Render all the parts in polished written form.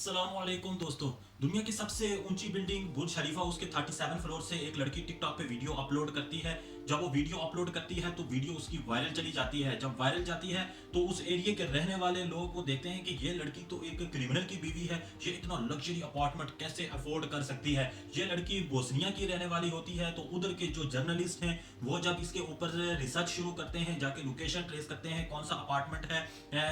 अस्सलामुअलैकुम दोस्तों। दुनिया की सबसे ऊंची बिल्डिंग बुर्ज खलीफा उसके 37 फ्लोर से एक लड़की टिकटॉक पे वीडियो अपलोड करती है। जब वो वीडियो अपलोड करती है तो वीडियो उसकी वायरल चली जाती है। जब वायरल जाती है तो उस एरिया के रहने वाले लोग वो देखते हैं कि ये लड़की तो एक क्रिमिनल की बीवी है, ये इतना लग्जरी अपार्टमेंट कैसे अफोर्ड कर सकती है। ये लड़की बोस्निया की रहने वाली होती है। तो उधर के जो जर्नलिस्ट हैं वो जब इसके ऊपर रिसर्च शुरू करते हैं, जाके लोकेशन ट्रेस करते हैं कौन सा अपार्टमेंट है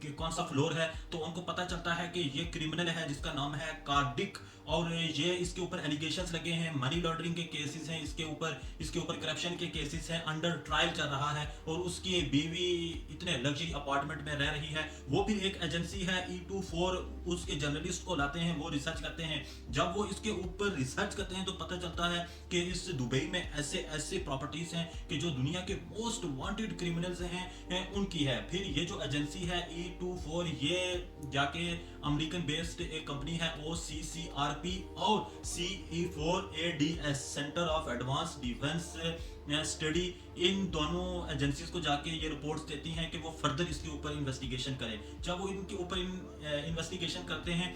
कि कौन सा फ्लोर है, तो उनको पता चलता है कि ये क्रिमिनल है जिसका नाम है कार्डिक। और ये इसके ऊपर एलिगेशंस लगे हैं, मनी लॉन्ड्रिंग के केसेस हैं, इसके ऊपर करप्शन के केसेस हैं, अंडर ट्रायल चल रहा है। और उसकी बीवी इतने लग्जरी अपार्टमेंट में रह रही है। वो भी एक एजेंसी है E24, उसके जर्नलिस्ट को लाते हैं, वो रिसर्च करते हैं। जब वो इसके ऊपर रिसर्च करते हैं तो पता चलता है कि इस दुबई में ऐसे ऐसे प्रॉपर्टीज हैं कि जो दुनिया के मोस्ट वांटेड क्रिमिनल्स हैं उनकी है। फिर ये जो एजेंसी है E24, ये जाके अमेरिकन बेस्ड एक कंपनी है OCCRP और CE4ADS centre of advance defence study, इन दोनों एजेंसीज को जाके ये रिपोर्ट्स देती हैं कि वो फर्दर इसके ऊपर इन्वेस्टिगेशन करें। जब वो इनके ऊपर इन्वेस्टिगेशन करते हैं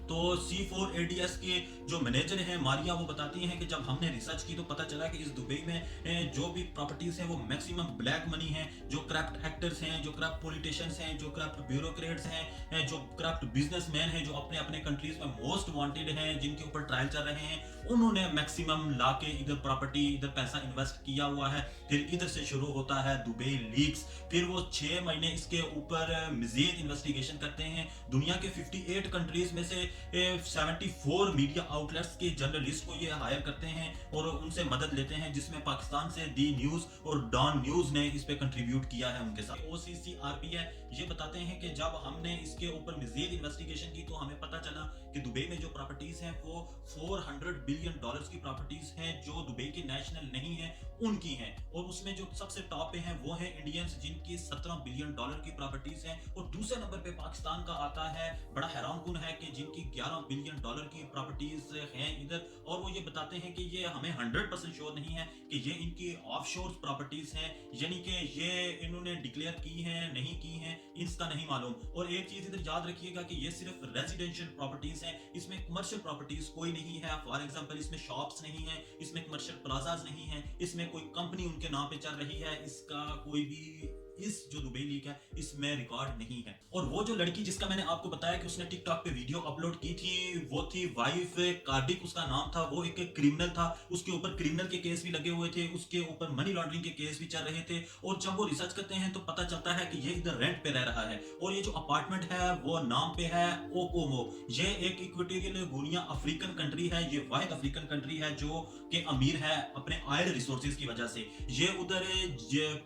तो C4ADS के जो मैनेजर हैं मारिया, वो बताती हैं कि जब हमने रिसर्च की तो पता चला कि इस दुबई में जो भी प्रॉपर्टीज हैं वो मैक्सिमम ब्लैक मनी है। जो करप्ट एक्टर्स हैं, जो करप्ट पॉलिटिशियंस हैं, जो करप्ट ब्यूरोक्रेट्स हैं, जो करप्ट बिजनेसमैन हैं, जो अपने अपने कंट्रीज में मोस्ट वांटेड हैं, जिनके ऊपर ट्रायल चल रहे हैं, उन्होंने मैक्सिमम लाके इधर प्रॉपर्टी, इधर पैसा इन्वेस्ट किया हुआ है। फिर इधर से शुरू होता है दुबई लीक्स। फिर वो 6 महीने इसके ऊपर मजीद इन्वेस्टिगेशन करते हैं। दुनिया के 58 कंट्रीज में से 74 मीडिया आउटलेट्स के जर्नलिस्ट को ये हायर करते हैं और उनसे मदद लेते हैं, जिसमें पाकिस्तान से डी न्यूज और डॉन न्यूज ने इस पे कंट्रीब्यूट किया है उनके साथ। OCCRP है, ये बताते हैं कि जब हमने इसके ऊपर मजीद इन्वेस्टिगेशन की तो हमें पता चला कि दुबई में जो प्रॉपर्टीज हैं वो $400 बिलियन की प्रॉपर्टीज हैं जो दुबई के नेशनल नहीं है, उनकी हैं। और उसमें जो सबसे टॉप पे हैं वो हैं इंडियंस, जिनकी $17 बिलियन की प्रॉपर्टीज हैं। और दूसरे नंबर पे पाकिस्तान का आता है। बड़ा हैरानकुन है कि जिनकी $11 बिलियन की प्रॉपर्टीज हैं इधर। और वो ये बताते हैं कि ये हमें 100% श्योर नहीं है कि ये इनकी ऑफशोर प्रॉपर्टीज हैं, यानी कि ये इन्होंने डिक्लेयर की हैं नहीं की हैं, इसका नहीं मालूम। और एक चीज इधर याद रखिएगा कि ये सिर्फ रेजिडेंशियल प्रॉपर्टीज हैं, इसमें कमर्शियल प्रॉपर्टीज कोई नहीं है। फॉर एग्जांपल इसमें शॉप्स नहीं है, इसमें कमर्शियल प्लाजाज नहीं है, इसमें कोई कंपनी उनके नाम पे चल रही है, इसका कोई भी इस जो दुबई लीक है इसमें रिकॉर्ड नहीं है। और वो जो लड़की जिसका मैंने आपको बताया कि उसने टिकटॉक पे वीडियो अपलोड की थी, वो थी वाइफ कार्डिक, उसका नाम था। वो एक क्रिमिनल था, उसके ऊपर क्रिमिनल के केस भी लगे हुए थे, उसके ऊपर मनी लॉन्ड्रिंग के केस भी चल रहे थे। और जब वो रिसर्च करते हैं तो पता चलता है कि ये इधर रेंट पे रह रहा है। और ये जो अपार्टमेंट है वो नाम पे है ओकोमो। ये एक इक्वेटोरियल गुनिया अफ्रीकन कंट्री है, ये वाहिद अफ्रीकन कंट्री है जो कि अमीर है अपने ऑयल रिसोर्सेज की वजह से। ये उधर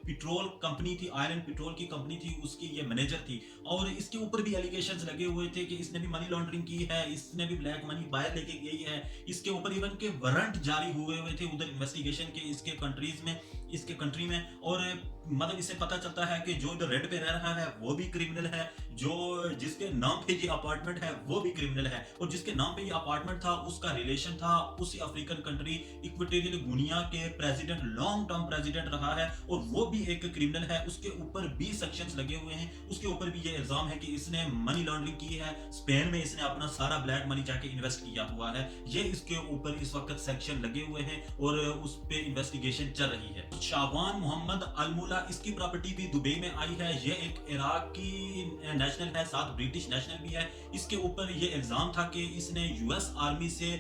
पेट्रोल कंपनी थी, आयरन पेट्रोल की कंपनी थी, उसकी ये मैनेजर थी। और इसके ऊपर भी एलिगेशंस लगे हुए थे कि इसने भी मनी लॉन्ड्रिंग की है, इसने भी ब्लैक मनी बाहर लेके गई है। इसके ऊपर इवन के वारंट जारी हुए थे उधर इन्वेस्टिगेशन के इसके कंट्रीज में, इसके कंट्री में। और मतलब इससे पता चलता है कि जो इधर रेंट पे रह रहा है वो भी क्रिमिनल है, जो जिसके नाम पे ये अपार्टमेंट है वो भी क्रिमिनल है, और जिसके नाम पे ये अपार्टमेंट था उसका रिलेशन था उसी अफ्रीकन कंट्री इक्वेटोरियल गुनिया के प्रेसिडेंट, लॉन्ग टर्म प्रेसिडेंट रहा है, और वो भी एक क्रिमिनल है। उसके ऊपर 20 सेक्शंस लगे हुए हैं। उसके ऊपर भी ये इल्जाम है कि इसने मनी लॉन्ड्रिंग की है, स्पेन में इसने अपना सारा ब्लैक मनी जाके इन्वेस्ट किया हुआ है। ये इसके ऊपर इस वक्त सेक्शन लगे हुए हैं और उस पे इन्वेस्टिगेशन चल रही है। शाबान मोहम्मद अलमुला, इसकी प्रॉपर्टी भी दुबई में आई है। ये एक इराक की नेशनल है, साथ ब्रिटिश नेशनल भी है। इसके ऊपर ये इल्जाम था कि इसने US आर्मी से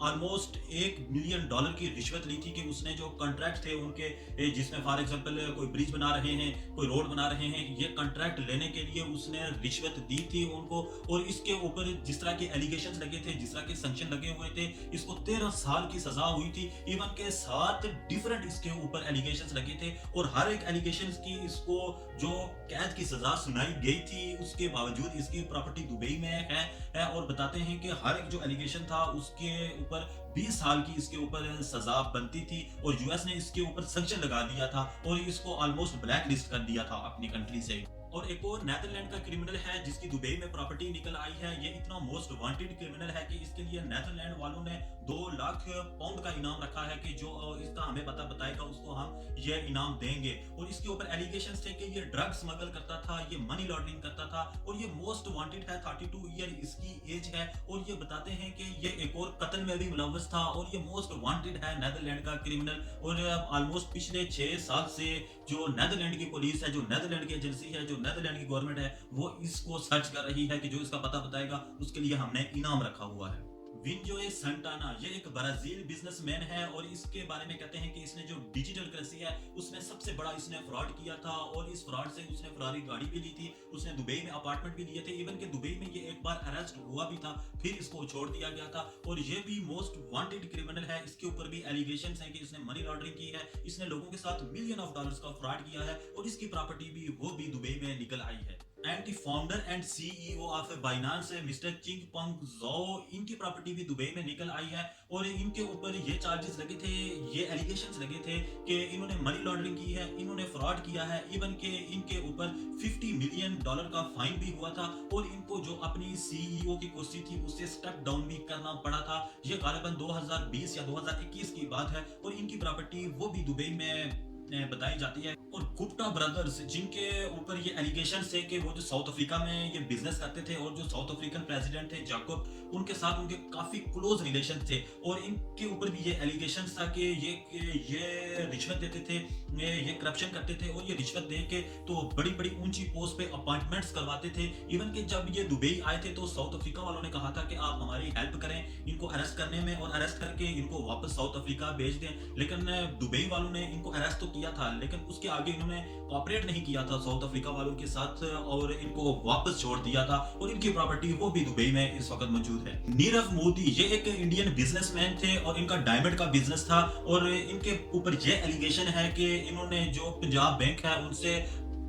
ऑलमोस्ट $1 मिलियन की रिश्वत ली थी कि उसने जो कॉन्ट्रैक्ट थे उनके, जिसमें फॉर एग्जांपल कोई ब्रिज बना रहे हैं, कोई रोड बना रहे हैं, ये कॉन्ट्रैक्ट लेने के लिए उसने रिश्वत दी थी उनको। और इसके ऊपर जिस तरह के एलिगेशंस लगे थे, जिस तरह के सैंक्शन लगे हुए थे, इसको 13 साल की सजा हुई थी। इवन के 7 डिफरेंट इसके ऊपर एलिगेशंस लगे थे, और हर एक एलिगेशंस की इसको जो कैद की सजा सुनाई गई थी, उसके बावजूद इसकी प्रॉपर्टी दुबई में है। और बताते हैं कि हर एक जो एलिगेशन था उसके ऊपर 20 साल की इसके ऊपर सजा बनती थी, और US ने इसके ऊपर सैंक्शन लगा दिया था और इसको ऑलमोस्ट ब्लैक लिस्ट कर दिया था अपनी कंट्री से। और एक और नेदरलैंड का क्रिमिनल है जिसकी दुबई में प्रॉपर्टी निकल आई है। ये इतना मोस्ट वांटेड क्रिमिनल है कि इसके लिए नेदरलैंड वालों ने 2 लाख पाउंड का इनाम रखा है कि जो इसका हमें पता बताएगा उसको हम ये इनाम देंगे। और इसके ऊपर एलिगेशंस थे कि ये ड्रग स्मगल करता था, ये मनी लॉन्ड्रिंग करता था और ये मोस्ट वांटेड है। 32 ईयर इसकी एज है और ये बताते हैं कि ये एक और कत्ल में भी मुलव्वस था और ये मोस्ट वांटेड है नेदरलैंड का क्रिमिनल। और ऑलमोस्ट पिछले 6 साल से जो नेदरलैंड की पुलिस है, जो नेदरलैंड की एजेंसी है, जो नेदरलैंड की गवर्नमेंट है, वो इसको सर्च कर रही है कि जो इसका पता बताएगा उसके लिए हमने इनाम रखा हुआ है। विंजोए संटाना ये एक ब्राजील बिजनेसमैन है और इसके बारे में कहते हैं कि इसने जो डिजिटल करेंसी है उसमें सबसे बड़ा इसने फ्रॉड किया था और इस फ्रॉड से उसने फरारी गाड़ी भी ली थी, उसने दुबई में अपार्टमेंट भी लिए थे। इवन के दुबई में ये एक बार अरेस्ट हुआ भी था, फिर इसको छोड़ दिया गया था और ये भी मोस्ट वांटेड क्रिमिनल है। इसके ऊपर भी एलिगेशंस हैं कि इसने मनी लॉन्ड्रिंग की है, इसने लोगों के साथ $मिलियन का फ्रॉड किया है और इसकी प्रॉपर्टी भी वो भी दुबई में निकल आई है। And the founder and CEO of Binance mister Changpeng Zhao, इनकी प्रॉपर्टी भी दुबई में निकल आई है और इनके ऊपर ये चार्जेस लगे थे, ये एलिगेशंस लगे थे कि इन्होंने मनी लॉन्ड्रिंग की है, इन्होंने फ्रॉड किया है। इवन के इनके ऊपर $50 मिलियन का फाइन भी हुआ था और इनको जो अपनी सीईओ की कुर्सी थी उससे स्टेप डाउन भी करना पड़ा था। ये गालिबन 2020 या 2021 की बात है और इनकी प्रॉपर्टी वो भी दुबई में बताई जाती है। और गुप्ता ब्रदर्स जिनके ऊपर ये एलिगेशन है कि वो जो साउथ अफ्रीका में ये बिजनेस करते थे और जो साउथ अफ्रीकन प्रेसिडेंट थे जाकोब, उनके साथ उनके काफी क्लोज रिलेशन थे और इनके ऊपर भी ये एलिगेशन था कि ये रिश्वत देते थे, ये करप्शन करते थे और ये रिश्वत दे के तो बड़ी बड़ी ऊंची पोस्ट पे अपॉइंटमेंट्स करवाते थे। इवन कि जब ये दुबई आए थे तो साउथ अफ्रीका वालों ने कहा था कि आप हमारी हेल्प करें इनको अरेस्ट करने में और अरेस्ट करके इनको वापस साउथ अफ्रीका भेज दें। लेकिन दुबई वालों ने इनको अरेस्ट तो किया था लेकिन उसके आगे इन्होंने कोऑपरेट नहीं किया था साउथ अफ्रीका वालों के साथ और इनको वापस छोड़ दिया था और इनकी प्रॉपर्टी वो भी दुबई में इस वक्त मौजूद है। नीरव मोदी ये एक इंडियन बिजनेसमैन थे और इनका डायमंड का बिजनेस था और इनके ऊपर ये एलिगेशन है कि इन्होंने जो पंजाब बैंक है उनसे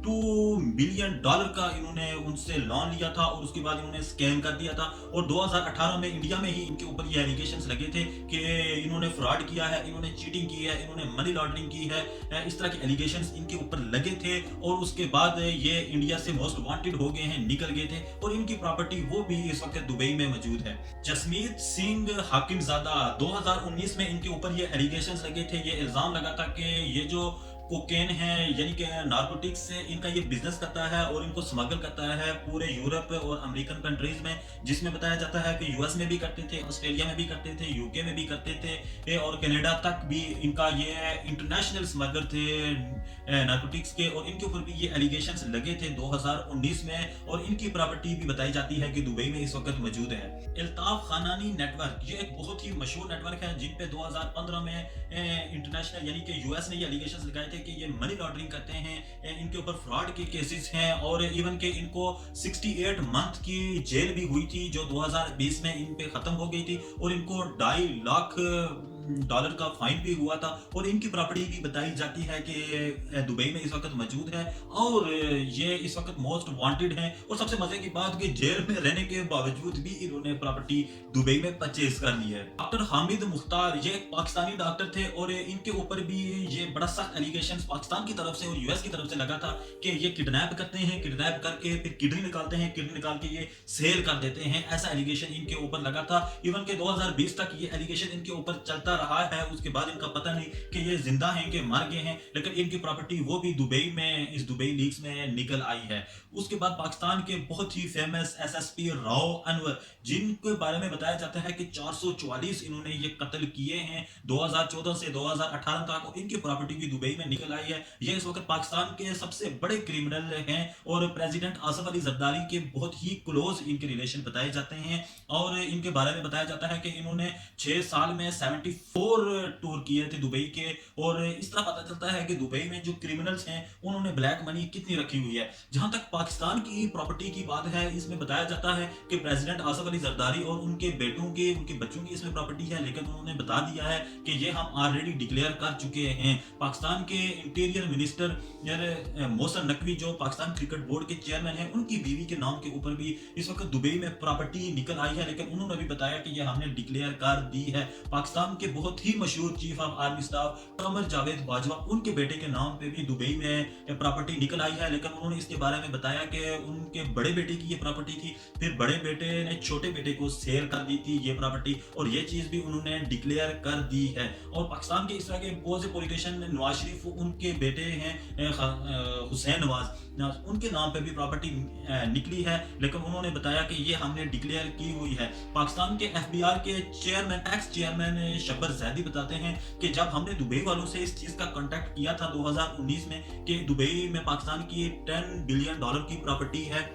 $2 मिलियन का इन्होंने उनसे लोन लिया था और उसके बाद इन्होंने स्कैम कर दिया था। और 2018 में इंडिया में ही इनके ऊपर ये एलिगेशंस लगे थे कि इन्होंने फ्रॉड किया है, इन्होंने चीटिंग की है, इन्होंने मनी लॉन्ड्रिंग की है, इस तरह के एलिगेशंस इनके ऊपर लगे थे और उसके बाद ये इंडिया से मोस्ट वांटेड हो गए हैं, निकल गए थे और इनकी प्रॉपर्टी वो भी इस वक्त दुबई में मौजूद है। जसमीत सिंह हाकिमजादा 2019 में इनके ऊपर ये एलिगेशंस लगे थे, ये इल्जाम लगा था कि ये जो कोकेन है यानी कि नार्कोटिक्स से इनका ये बिजनेस करता है और इनको स्मगल करता है पूरे यूरोप और अमेरिकन कंट्रीज में, जिसमें बताया जाता है कि यूएस में भी करते थे, ऑस्ट्रेलिया में भी करते थे, यूके में भी करते थे और कनाडा तक भी इनका ये इंटरनेशनल स्मगलर थे नार्कोटिक्स के और इनके ऊपर भी ये एलिगेशंस लगे थे 2019 में और इनकी प्रॉपर्टी भी बताई जाती है कि दुबई में इस वक्त मौजूद है। अल्ताफ खानानी नेटवर्क ये एक बहुत ही मशहूर नेटवर्क है जिन पे 2015 में इंटरनेशनल यानी कि यूएस ने ये एलिगेशंस लगाए थे कि ये मनी लॉन्ड्रिंग करते हैं, इनके ऊपर फ्रॉड के केसेस हैं और इवन के इनको 68 मंथ की जेल भी हुई थी जो 2020 में इन पे खत्म हो गई थी और इनको $2.5 लाख का फाइन भी हुआ था और इनकी प्रॉपर्टी भी बताई जाती है कि दुबई में इस वक्त मौजूद है और ये इस वक्त मोस्ट वांटेड है। और सबसे मजे की बात कि जेल में रहने के बावजूद भी इन्होंने प्रॉपर्टी दुबई में परचेज कर ली है। डॉक्टर हामिद मुख्तार ये एक पाकिस्तानी डॉक्टर थे और इनके ऊपर भी ये बड़ा सख्त एलिगेशन पाकिस्तान की तरफ से और यूएस की तरफ से लगा था कि ये किडनैप करते हैं, किडनैप करके फिर किडनी निकालते हैं, किडनी निकाल के ये सेल कर देते हैं, ऐसा एलिगेशन इनके ऊपर लगा था। इवन के 2020 तक ये एलिगेशन इनके ऊपर चलता रहा है, उसके बाद इनका पता नहीं कि ये जिंदा हैं कि मर गए हैं, लेकिन इनकी प्रॉपर्टी वो भी दुबई में इस दुबई लीक्स में निकल आई है। उसके बाद पाकिस्तान के बहुत ही फेमस एसएसपी राव अनवर जिनके बारे में बताया जाता है कि 444 इन्होंने ये कत्ल किए हैं 2014 से 2018 तक और इनकी प्रॉपर्टी भी दुबई में निकल आई है। ये इस वक्त पाकिस्तान के सबसे बड़े क्रिमिनल हैं और प्रेसिडेंट आसिफ अली जरदारी के बहुत ही क्लोज इनके रिलेशन बताए जाते हैं और इनके बारे में बताया जाता है कि इन्होंने 6 साल में 74 टूर किए थे दुबई के और इस तरह पता चलता है कि दुबई में जो क्रिमिनल्स हैं उन्होंने ब्लैक मनी कितनी रखी हुई है। जहां तक पाकिस्तान की प्रॉपर्टी की बात है, इसमें बताया जाता है कि प्रेसिडेंट आसिफ अली जरदारी और उनके बेटों के उनके बच्चों की इसमें प्रॉपर्टी है, लेकिन उन्होंने बता दिया है कि ये हम ऑलरेडी डिक्लेयर कर चुके हैं। पाकिस्तान के इंटीरियर मिनिस्टर मोहसिन नकवी जो पाकिस्तान क्रिकेट बोर्ड के चेयरमैन हैं, उनकी बीवी के नाम के ऊपर भी इस वक्त दुबई में प्रॉपर्टी निकल आई है, लेकिन उन्होंने भी बताया कि ये हमने डिक्लेयर कर दी है। पाकिस्तान के बहुत ही मशहूर chief of army staff Qamar Javed Bajwa, उनके बेटे के नाम पे भी दुबई में प्रॉपर्टी निकल आई है। लेकिन उन्होंने इसके बारे में बताया कि उनके बड़े बेटे की ये प्रॉपर्टी थी, फिर बड़े बेटे ने छोटे बेटे को सेल कर दी थी ये प्रॉपर्टी, और ये चीज भी उन्होंने डिक्लेयर कर दी है। और पाकिस्तान के इस तरह के बहुत से पॉलिटिशियन, नवाज शरीफ उनके बेटे हैं हुसैन नवाज, उनके नाम पे भी प्रॉपर्टी निकली है, लेकिन उन्होंने बताया कि ये हमने डिक्लेयर की हुई है। पाकिस्तान के एफबीआर के chairman, x chairman Shabbar Zaidi बताते हैं कि जब हमने दुबई वालों से इस चीज का कांटेक्ट किया था 2019 में कि दुबई में पाकिस्तान की $10 बिलियन की प्रॉपर्टी है,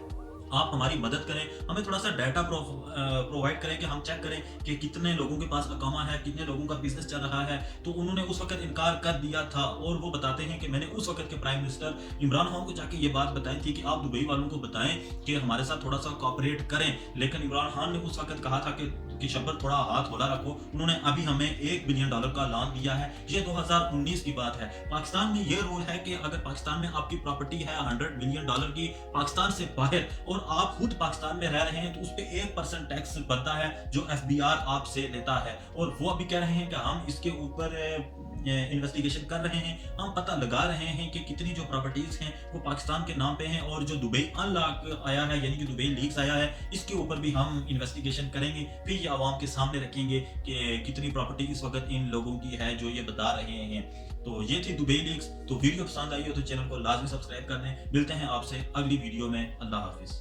आप हमारी मदद करें, हमें थोड़ा सा डाटा प्रोवाइड करें कि हम चेक करें कि कितने लोगों के पास अकामा है, कितने लोगों का बिजनेस चल रहा है, तो उन्होंने उस वक्त इनकार कर दिया था। और वो बताते हैं कि मैंने उस वक्त के प्राइम मिनिस्टर इमरान खान को जाके ये बात बताई थी कि आप दुबई वालों को बताएं कि हमारे साथ थोड़ा सा कोऑपरेट करें, लेकिन इमरान खान ने उस वक्त कहा था कि शब्बर थोड़ा हाथ होला रखो। उन्होंने अभी हमें $1 बिलियन का ऐलान दिया है, ये 2019 की बात है। पाकिस्तान में ये रूल है कि अगर पाकिस्तान में आपकी प्रॉपर्टी है $100 बिलियन की पाकिस्तान से बाहर, और आप खुद पाकिस्तान में रह रहे हैं, तो उस पे 1% टैक्स बनता है जो एफबीआर आपसे लेता है। और वो अभी कह रहे हैं कि हम इसके ऊपर इन्वेस्टिगेशन कर रहे हैं, हम पता लगा रहे हैं कि कितनी जो प्रॉपर्टीज हैं वो पाकिस्तान के नाम पे हैं, और जो दुबई अनलॉक आया है यानी कि दुबई लीक्स आया है, इसके ऊपर भी हम इन्वेस्टिगेशन करेंगे, फिर ये आवाम के सामने रखेंगे कि कितनी प्रॉपर्टी इस वक्त इन लोगों की है जो ये बता रहे हैं। तो ये थी दुबई लीक्स। तो वीडियो पसंद आई हो तो चैनल को लाजमी सब्सक्राइब कर दें। मिलते हैं आपसे अगली वीडियो में। अल्लाह हाफिज।